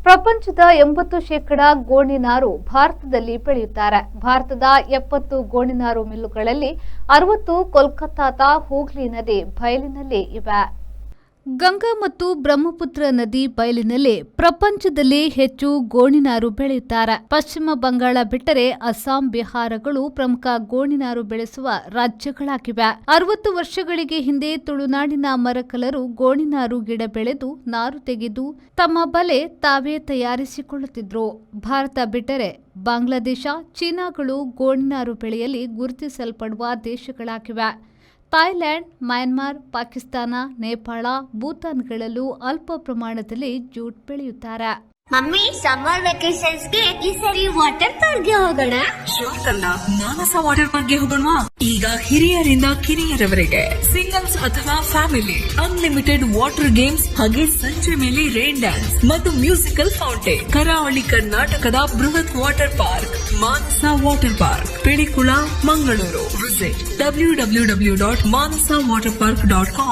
ಪ್ರಪಂಚದ 80% ಗೋಣಿನಾರು ಭಾರತದಲ್ಲಿ ಬೆಳೆಯುತ್ತಾರೆ. ಭಾರತದ 70 ಗೋಣಿನಾರು ಮಿಲ್ಲುಗಳಲ್ಲಿ 60 ಕೋಲ್ಕತ್ತಾದ ಹೂಗ್ಲಿ ನದಿ ಬಯಲಿನಲ್ಲಿ ಇವೆ. ಗಂಗಾ ಮತ್ತು ಬ್ರಹ್ಮಪುತ್ರ ನದಿ ಬಯಲಿನಲ್ಲಿ ಪ್ರಪಂಚದಲ್ಲಿ ಹೆಚ್ಚು ಗೋಣಿನಾರು ಬೆಳೆಯುತ್ತಾರೆ. ಪಶ್ಚಿಮ ಬಂಗಾಳ ಬಿಟ್ಟರೆ ಅಸ್ಸಾಂ, ಬಿಹಾರಗಳು ಪ್ರಮುಖ ಗೋಣಿನಾರು ಬೆಳೆಸುವ ರಾಜ್ಯಗಳಾಗಿವೆ. 60 ವರ್ಷಗಳಿಗೆ ಹಿಂದೆ ತುಳುನಾಡಿನ ಮರಕಲರು ಗೋಣಿನಾರು ಗಿಡ ಬೆಳೆದು ನಾರು ತೆಗೆದು ತಮ್ಮ ಬಲೆ ತಾವೇ ತಯಾರಿಸಿಕೊಳ್ಳುತ್ತಿದ್ರು. ಭಾರತ ಬಿಟ್ಟರೆ ಬಾಂಗ್ಲಾದೇಶ, ಚೀನಾಗಳು ಗೋಣಿನಾರು ಬೆಳೆಯಲ್ಲಿ ಗುರುತಿಸಲ್ಪಡುವ ದೇಶಗಳಾಗಿವೆ. ಥಾಯ್ಲೆಂಡ್, ಮ್ಯಾನ್ಮಾರ್, ಪಾಕಿಸ್ತಾನ, ನೇಪಾಳ, ಭೂತಾನ್ಗಳಲ್ಲೂ ಅಲ್ಪ ಪ್ರಮಾಣದಲ್ಲಿ ಜೂಟ್ ಬೆಳೆಯುತ್ತಾರೆ. ಮಮ್ಮಿ, ಸಮ್ಮರ್ ವೆಕೇಶನ್ಸ್ ಗೆ ಈ ಸರಿ ವಾಟರ್ ಪಾರ್ಕ್ ಗೆ ಹೋಗೋಣ. ಮಾನಸ ವಾಟರ್ ಪಾರ್ಕ್ ಗೆ ಹೋಗೋಣ. ಈಗ ಹಿರಿಯರಿಂದ ಕಿರಿಯರವರೆಗೆ ಸಿಂಗಲ್ಸ್ ಅಥವಾ ಫ್ಯಾಮಿಲಿ ಅನ್ಲಿಮಿಟೆಡ್ ವಾಟರ್ ಗೇಮ್ಸ್ ಹಾಗೆ ಸಂಜೆ ಮೇಲೆ ರೈನ್ ಡ್ಯಾನ್ಸ್ ಮತ್ತು ಮ್ಯೂಸಿಕಲ್ ಫೌಂಟೇನ್. ಕರಾವಳಿ ಕರ್ನಾಟಕದ ಬೃಹತ್ water park Manasa water park, Pilikula, Mangaluru. Visit www.manasawaterpark.com.